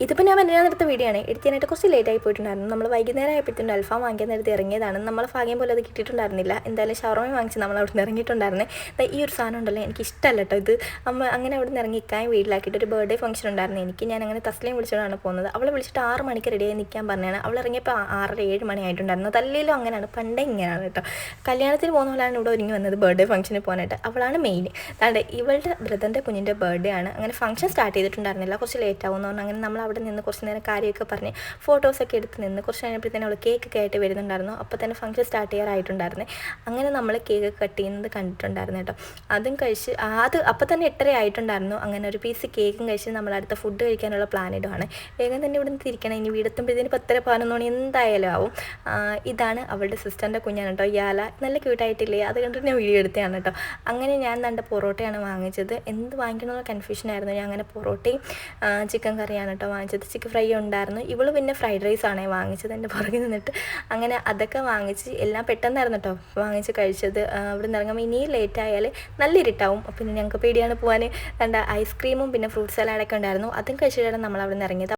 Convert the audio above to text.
ഇതിപ്പോൾ ഞാൻ വരാനെടുത്ത വീഡിയോ ആണ്. എടുക്കാനായിട്ട് കുറച്ച് ലേറ്റായി പോയിട്ടുണ്ടായിരുന്നു. നമ്മൾ വൈകുന്നേരം ആയപ്പോഴത്തേക്കും അൽഫാം വാങ്ങിക്കാൻ നേരത്തെ ഇറങ്ങിയതാണ്. നമ്മൾ ഭാഗ്യം പോലെ അത് കിട്ടിയിട്ടുണ്ടായിരുന്നില്ല. എന്തായാലും ഷവർമ വാങ്ങിച്ച് നമ്മൾ അവിടെ നിന്ന് ഇറങ്ങിയിട്ടുണ്ടായിരുന്നേ. ഈ ഒരു സാധനം ഉണ്ടല്ലോ, എനിക്ക് ഇഷ്ടമല്ല കേട്ടോ ഇത്. അങ്ങനെ അവിടെ നിന്ന് ഇറങ്ങിക്കാൻ വീട്ടിലാക്കിയിട്ട് ഒരു ബർത്ത്ഡേ ഫംഗ്ഷൻ ഉണ്ടായിരുന്നു എനിക്ക്. ഞാൻ അങ്ങനെ തസ്ലയും വിളിച്ചുകൊണ്ടാണ് പോകുന്നത്. അവളെ വിളിച്ചിട്ട് 6 മണിക്ക് റെഡിയായി നിൽക്കാൻ പറഞ്ഞാണ്. അവൾ ഇറങ്ങിയപ്പോൾ 6:30-7 മണി ആയിട്ടുണ്ടായിരുന്നു. തല്ലിയിലും അങ്ങനെയാണ്, പണ്ടേ ഇങ്ങനെയാണ് കേട്ടോ. കല്യാണത്തിന് പോകുന്ന പോലെയാണ് ഇവിടെ ഒരുങ്ങി വന്നത് ബർത്ത്ഡേ ഫംഗ്ഷന് പോകാനായിട്ട്. അവളാണ് മെയിൻ. അതാണ്ട് ഇവളുടെ ബ്രദറിൻ്റെ കുഞ്ഞിൻ്റെ ബർത്ത്ഡേ ആണ്. അങ്ങനെ ഫംഗ്ഷൻ സ്റ്റാർട്ട് ചെയ്തിട്ടുണ്ടായിരുന്നില്ല, കുറച്ച് ലേറ്റ് ആവുമെന്ന് പറഞ്ഞു. അങ്ങനെ നമ്മൾ അവിടെ നിന്ന് കുറച്ച് നേരം കാര്യമൊക്കെ പറഞ്ഞ് ഫോട്ടോസൊക്കെ എടുത്ത് നിന്ന് കുറച്ച് കഴിഞ്ഞപ്പോഴത്തേനും അവൾ കേക്കൊക്കെ ആയിട്ട് വരുന്നുണ്ടായിരുന്നു. അപ്പോൾ തന്നെ ഫംഗ്ഷൻ സ്റ്റാർട്ട് ചെയ്യാറായിട്ടുണ്ടായിരുന്നേ. അങ്ങനെ നമ്മൾ കേക്ക് കട്ട് ചെയ്യുന്നത് കണ്ടിട്ടുണ്ടായിരുന്നു കേട്ടോ. അതും കഴിച്ച് അപ്പോൾ തന്നെ 8:30 ആയിട്ടുണ്ടായിരുന്നു. അങ്ങനെ ഒരു പീസ് കേക്കും കഴിച്ച് നമ്മൾ അടുത്ത ഫുഡ് കഴിക്കാനുള്ള പ്ലാൻ ഇടുവാണ്. വേഗം തന്നെ ഇവിടെ നിന്ന് തിരിക്കണം. ഇനി വീടെത്തുമ്പോഴത്തേന് 10-11 മണി എന്തായാലും ആവും. ഇതാണ് അവളുടെ സിസ്റ്ററിൻ്റെ കുഞ്ഞാണ് കേട്ടോ, യാല. നല്ല ക്യൂട്ടായിട്ടില്ലേ? അത് കണ്ടിട്ട് ഞാൻ വീഡിയോ എടുത്തതാണ് കേട്ടോ. അങ്ങനെ ഞാൻ കണ്ട പൊറോട്ടയാണ് വാങ്ങിച്ചത്. എന്ത് വാങ്ങിക്കണമെന്നുള്ള കൺഫ്യൂഷനായിരുന്നു. ഞാൻ അങ്ങനെ പൊറോട്ടയും ചിക്കൻ കറിയാണ് കേട്ടോ വാങ്ങിച്ചത്. ചിക്കൻ ഫ്രൈ ഉണ്ടായിരുന്നു. ഇവള് പിന്നെ ഫ്രൈഡ് റൈസാണ് വാങ്ങിച്ചത് എൻ്റെ പുറകിൽ നിന്നിട്ട്. അങ്ങനെ അതൊക്കെ വാങ്ങിച്ച് എല്ലാം പെട്ടെന്നായിരുന്നു കേട്ടോ വാങ്ങിച്ച് കഴിച്ചത്. അവിടെ നിന്ന് ഇറങ്ങുമ്പോൾ ഇനിയും ലേറ്റ് ആയാൽ നല്ല ഇരുട്ടാവും. പിന്നെ ഞങ്ങൾക്ക് പേടിയാണ് പോകാൻ. കണ്ട ഐസ്ക്രീമും പിന്നെ ഫ്രൂട്ട് സലാഡൊക്കെ ഉണ്ടായിരുന്നു. അതും കഴിച്ചിട്ടാണ് നമ്മൾ അവിടെ നിന്ന് ഇറങ്ങിയത്.